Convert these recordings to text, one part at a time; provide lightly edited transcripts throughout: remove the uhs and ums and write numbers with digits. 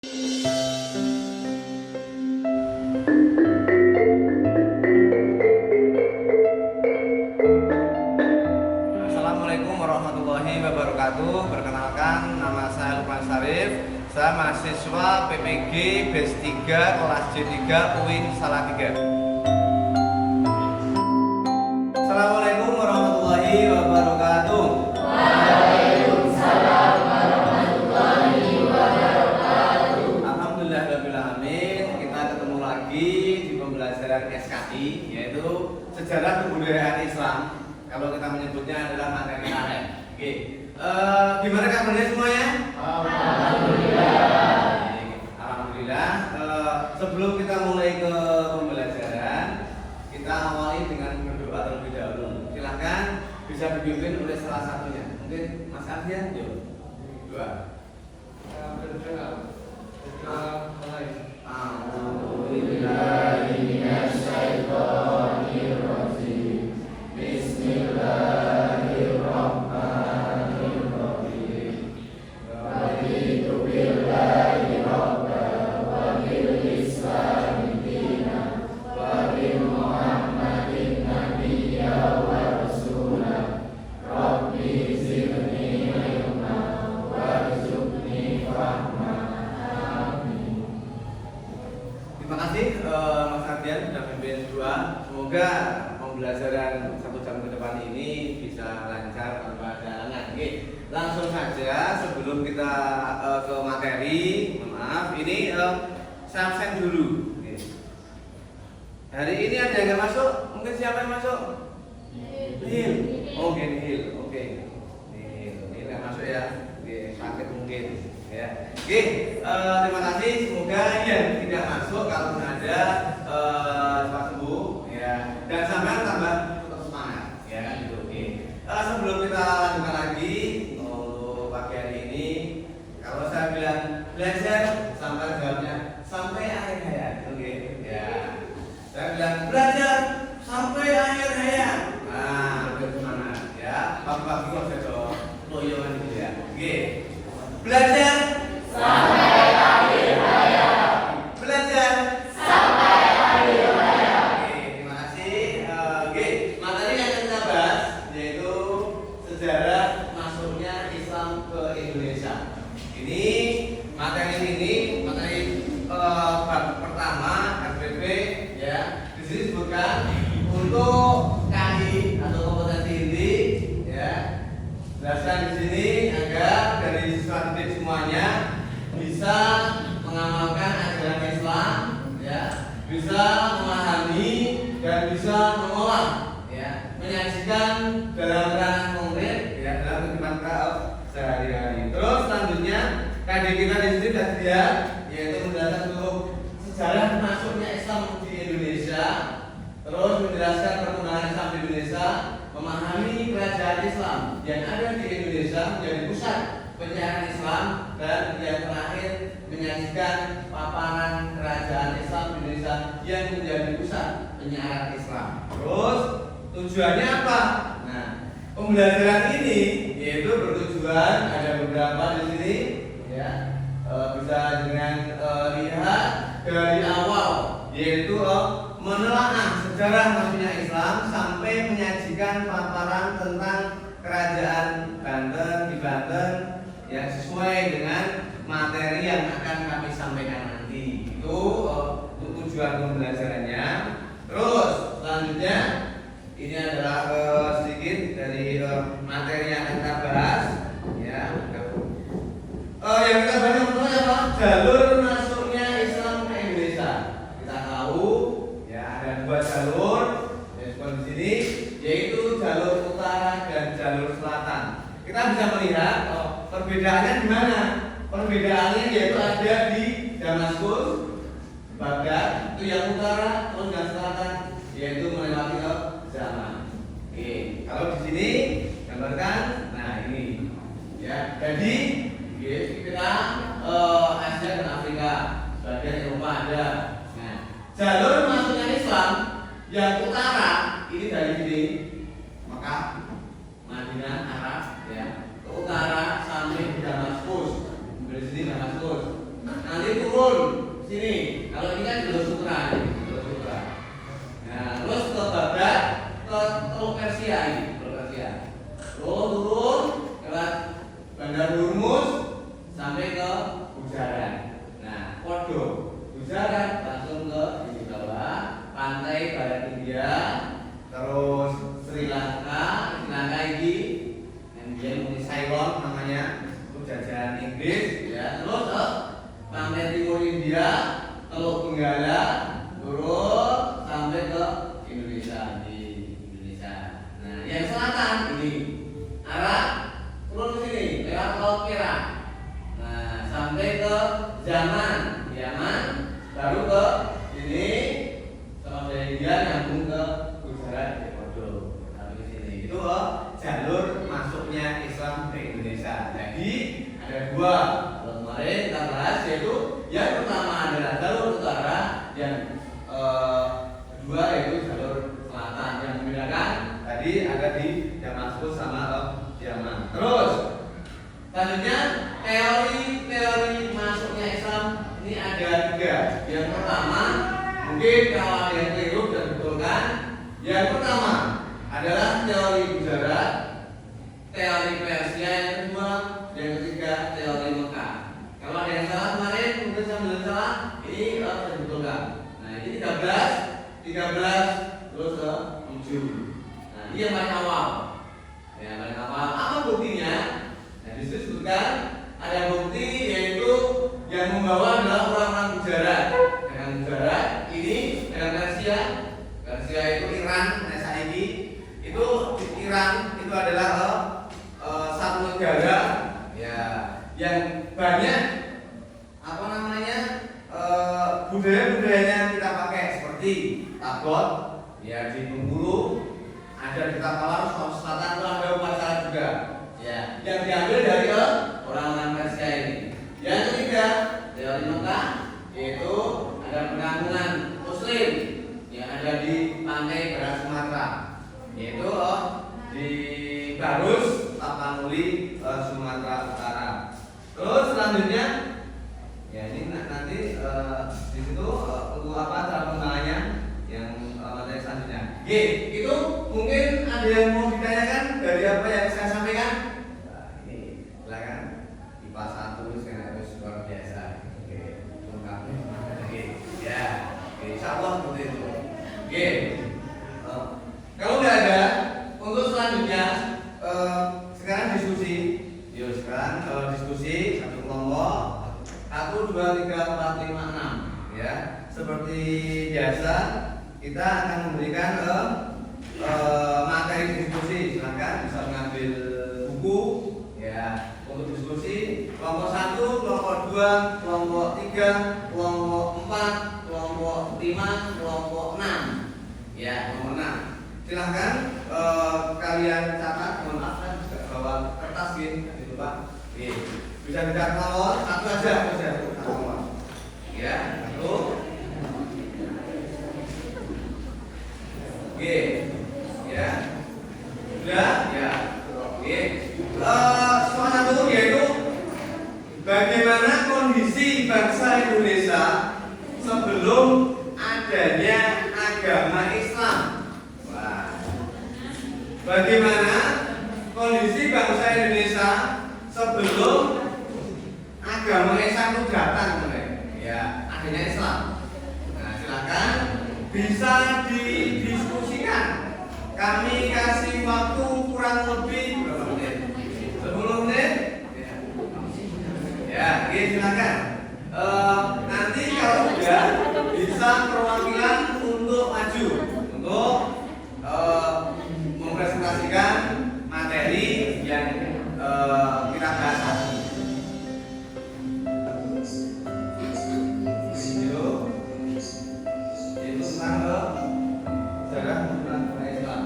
Assalamualaikum warahmatullahi wabarakatuh. Perkenalkan, nama saya Lukman Syarif. Saya mahasiswa PPG BES 3 kelas J3 UIN Salatiga. Assalamualaikum warahmatullahi wabarakatuh. Waalaikumsalam warahmatullahi wabarakatuh. Alhamdulillahirrahmanirrahim. Kita ketemu lagi di pembelajaran SKI, yaitu Sejarah Kebudayaan Islam. Kalau kita menyebutnya adalah materi AREM. Oke. Gimana kabarnya semuanya? Alhamdulillah. Alhamdulillah. Sebelum kita mulai ke pembelajaran, kita awali dengan berdoa terlebih dahulu. Silahkan bisa dipimpin oleh salah satunya. Mungkin Mas Ardian, yuk. Doa. Alhamdulillahirrahmanirrahim. Bismillahirrahmanirrahim. Raditu billahi rabban wa bil islami dinan wa bi Muhammadin nabiyya wa rasulah. Rabbi zidni ilman warzuqni fahma. Amin. Terima kasih Mas Ardian sudah pimpin doa. Semoga pembelajaran 1 jam ke depan ini bisa lancar tanpa ada halangan. Oke, langsung saja sebelum kita ke materi. Maaf, ini saya absen dulu. Oke. Hari ini ada yang nggak masuk? Mungkin siapa yang masuk? Nihil. Oh, Nihil. Oke. Nihil nggak masuk ya. Oke, sakit mungkin. Ya. Oke, terima kasih. Semoga yang tidak masuk kalau ada cepat sembuh, ya. Dan sampai tambah tetap semangat, ya. Gitu. Oke. Sebelum kita lanjutkan lagi untuk pagi hari ini, kalau saya bilang belajar sampai jawabnya sampai akhir hayat. Oke. Ya. Saya bilang belajar sampai akhir hayat. Nah, lebih semangat, ya. Pagi-pagi kok saya jawab loyongan gitu ya. Oke. Belajar Sampai akhir hayat. belajar. Sampai akhir hayat. Oke, terima kasih. Oke, materi yang kita bahas yaitu sejarah masuknya Islam ke Indonesia. Ini materi bab pertama RPP, ya. Di sini disebutkan untuk KI atau kompetensi inti, ya. Jelaskan di sini agar dari siswa didik semuanya bisa mengamalkan ajaran Islam, ya, bisa memahami dan bisa mengolah, ya, menyajikan dalam ranah konkret, ya, dalam kehidupan sehari-hari. Terus selanjutnya KD kita di sini sudah lihat, yaitu menjelaskan untuk sejarah masuknya Islam di Indonesia, terus menjelaskan perkembangan Islam di Indonesia, memahami kerajaan Islam yang ada di Indonesia menjadi pusat penyiaran Islam, dan yang terakhir menyajikan paparan kerajaan Islam di Indonesia yang menjadi pusat penyiaran Islam. Terus tujuannya apa? Nah, pembelajaran ini yaitu bertujuan ada beberapa di sini, ya, bisa dengan lihat dari awal, yaitu menelaah sejarah masuknya Islam sampai menyajikan paparan tentang kerajaan Banten di Banten yang sesuai dengan materi yang akan kami sampaikan nanti. Itu tujuan pembelajarannya. Terus selanjutnya ini adalah sedikit dari materi yang akan kita bahas, ya. Yang kita bahas yang pertama apa? Jalur masuknya Islam ke Indonesia. Kita tahu, ya, ada 2 jalur yang disebut di sini, yaitu jalur utara dan jalur selatan. Kita bisa melihat perbedaannya di mana? Perbedaannya yaitu ada di Damaskus, Baghdad, itu yang utara, terus yang selatan yaitu melewati Zaman. Oke, kalau di sini gambarkan, nah ini, ya. Jadi kita Asia dan Afrika, bagian Eropa ada. Nah, jalur masuknya Islam yang utara ini dari sini Mekah, Madinah, Arab, ya, ke utara sampai Damaskus. Dari sini Damaskus. Nanti turun sini. Kalau ini kan jalur sutra, jalur sutra. Nah, terus ke Baghdad, ke Teluk Persia ini, Teluk Persia. Terus turun lewat Bandar Hormuz sampai ke Gujarat. Nah, Podo Gujarat langsung ke di bawah pantai barat India, terus Sri Lanka ini yang dia mungkin Ceylon namanya, itu jajahan Inggris ya. Terus ke pantai timur India, Teluk Benggala, turun sampai ke Indonesia di Indonesia. Nah, yang selatan ini arah turun ke sini lewat Laut Merah. Nah, sampai ke Yaman, baru ke ini sama dari India nyambung ke Gujarat di Podo. Sampai ke sini. Itu jalur masuknya Islam ke Indonesia. Jadi ada dua. Kalau kemarin kita bahas yaitu yang pertama adalah jalur utara, yang kedua yaitu jalur selatan. Yang membedakan tadi ada di Damaskus sama Yaman. Terus selanjutnya teori masuknya Islam ini ada tiga. Yang pertama mungkin kalau ada yang keliru dan betulkan. Yang pertama adalah teori Gujarat, teori Persia yang kedua, yang ketiga teori Mekah. Kalau ada yang salah kemarin mungkin saya bilang salah, ini harus dibetulkan. Nah ini 13 terus ke 7. Nah ini yang paling awal. Yang paling awal apa buktinya? Nah disebutkan ada bukti yaitu yang membawa adalah orang-orang Gujarat. Dengan Gujarat ini dengan Persia itu Iran. Nah saat ini itu Iran itu adalah satu negara ya yang banyak apa namanya budaya-budayanya kita pakai seperti tabot ya di Bengkulu, ada di Tapal Selatan itu ada upacara juga ya yang diambil dari orang-orang Persia ini. Yang ketiga teori Mekah yaitu ada penampungan Muslim yang ada di pantai barat Sumatera, yaitu di Barus, Tapanuli, Sumatera Utara. Terus selanjutnya ya ini nanti di situ untuk apa cara pengembangannya yang materi selanjutnya. G itu mungkin ada yang mau ditanyakan dari apa yang saya sampaikan. Nah, ini silakan. IPA 1 sekarang harus luar biasa. Oke, lengkapnya. Oke, ya. Insyaallah seperti itu. Oke. Kalau nggak ada, untuk selanjutnya sekarang diskusi. Yuk sekarang diskusi satu kelompok 1, 2, 3, 4, 5, 6 ya. Seperti biasa kita akan memberikan materi diskusi. Silakan bisa mengambil buku ya untuk diskusi. Kelompok 1, kelompok 2, kelompok 3, kelompok 4, kelompok 5, kelompok 6 ya, kelompok 6. Silahkan kalian catat. Mohon maaf saya juga bawa kertas gitu Pak. Bisa dicatat nomor satu aja, satu nomor ya, satu. Oke ya, sudah ya. Oke, soal satu yaitu bagaimana kondisi bangsa Indonesia sebelum adanya agama Islam. Bagaimana kondisi bangsa Indonesia sebelum agama Islam itu datang, ya, adanya Islam. Nah, silakan bisa didiskusikan. Kami kasih waktu kurang lebih berapa menit? 10 menit? Ya, oke, silakan. Nanti kalau sudah bisa perwakilan untuk maju untuk mempresentasikan materi yang kita bahas tadi. Itu tentang sejarah Islam.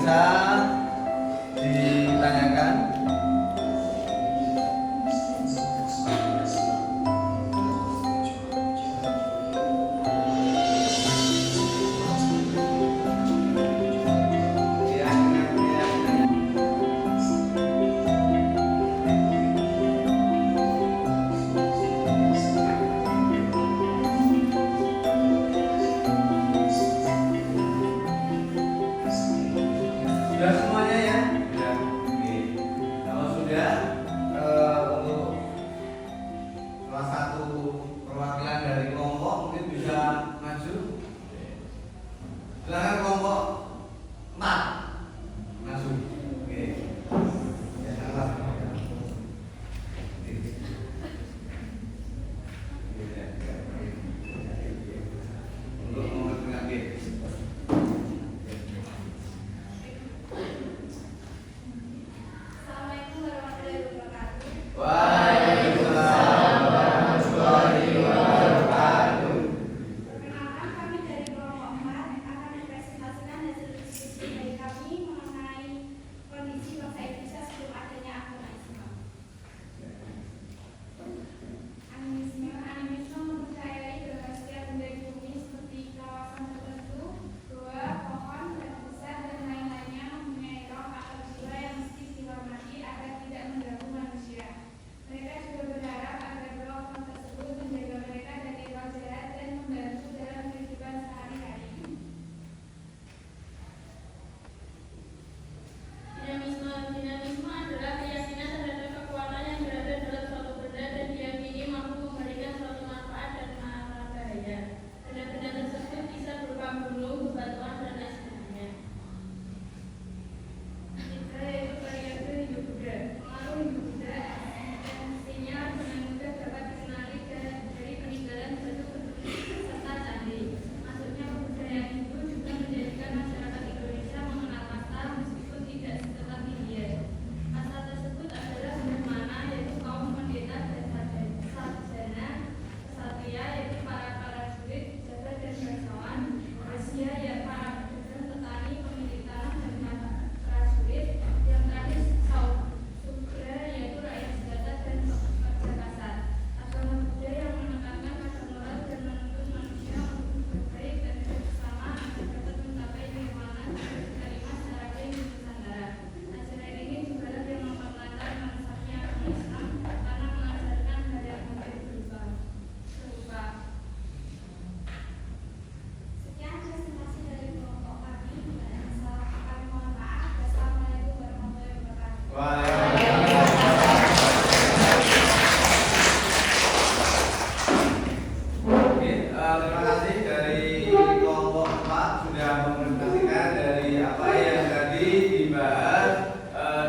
bisa ditanyakan. Sudah semuanya ya? Sudah. Oke. Kalau sudah, untuk salah satu perwakilan dari kelompok mungkin bisa maju. Silakan kelompok 4 maju. Oke. Ya, salah. Untuk memperkenalkan. Assalamualaikum warahmatullahi wabarakatuh. Waalaikumsalam warahmatullahi wabarakatuh. Perkenalkan, kami dari kelompok 4 akan mempresentasikan hasil diskusi dari kami mengenai kondisi bangsa Indonesia sebelum adanya agama Islam. Animisme mempercayai bahwa setiap benda di bumi seperti kawasan tertentu, goa, pohon, batu besar, dan lain-lainnya mempunyai roh atau jiwa yang mesti dihormati agar tidak mengganggu manusia. Mereka juga berharap agar roh tersebut menjaga mereka dari roh jahat dan membantu dalam kehidupan sehari-hari. Dinamisme adalah keyakinan terhadap kekuatan yang berada dalam suatu benda dan diyakini mampu memberikan suatu manfaat dan mara bahaya. Benda-benda tersebut bisa berupa gunung, bebatuan, dan lain sebagainya. Ketiga yaitu periode Yuda. Pengaruh Yuda esensinya dengan mudah dapat dikenali dari peninggalan batu-batu serta candi. Masuknya kebudayaan Hindu juga menjadikan masyarakat Indonesia mengenal kasta meskipun tidak seketat India. Kasta tersebut adalah bagaimana yaitu kaum pendeta dan sarjana, ksatria yaitu para prajurit, pejabat dan bangsawan, Brahmana ya para pedagang, petani, pemilik tanah dan prajurit, yang terakhir Sudra yaitu rakyat jelata dan pekerja kasar. Agama Buddha yang menekankan pada moral dan menuntut manusia untuk berbaik dan hidup bersama agar dapat mencapai nirwana dan diterima secara baik di Nusantara. Ajaran ini juga yang memperlancar manfaatnya agama Islam karena mengajarkan hal yang hampir serupa. Sekian presentasi dari kelompok kami. Kami mohon maaf. Wassalamualaikum warahmatullahi wabarakatuh. Oke, terima kasih dari kelompok 4 sudah mempresentasikan dari apa yang tadi dibahas,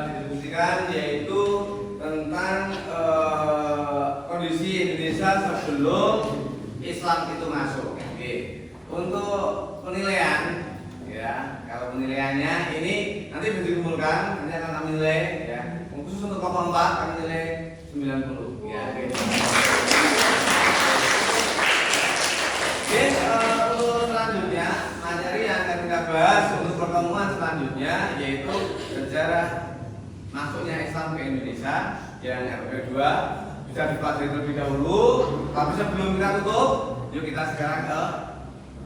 didiskusikan, yaitu tentang kondisi Indonesia sebelum Islam itu masuk. Oke, untuk penilaian, ya, kalau penilaiannya ini nanti bisa dikumpulkan, nanti akan kami nilai, ya. Khusus untuk kelompok 4 kami nilai 90. Ya, oke. Oke, untuk selanjutnya materi yang akan kita bahas untuk pertemuan selanjutnya yaitu sejarah masuknya Islam ke Indonesia yang kedua bisa dipelajari terlebih dahulu. Tapi sebelum kita tutup, yuk kita sekarang ke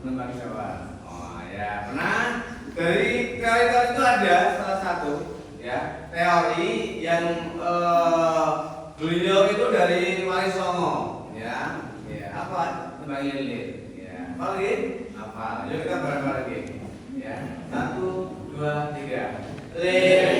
lembaga jawab. Oh ya, pernah dari teori itu ada salah satu ya teori yang beliau itu dari Wali Songo ya, ya apa tembang lilir. Apa lagi? Apa? Yuk kita bareng-bareng lagi. Ya. 1, 2, 3.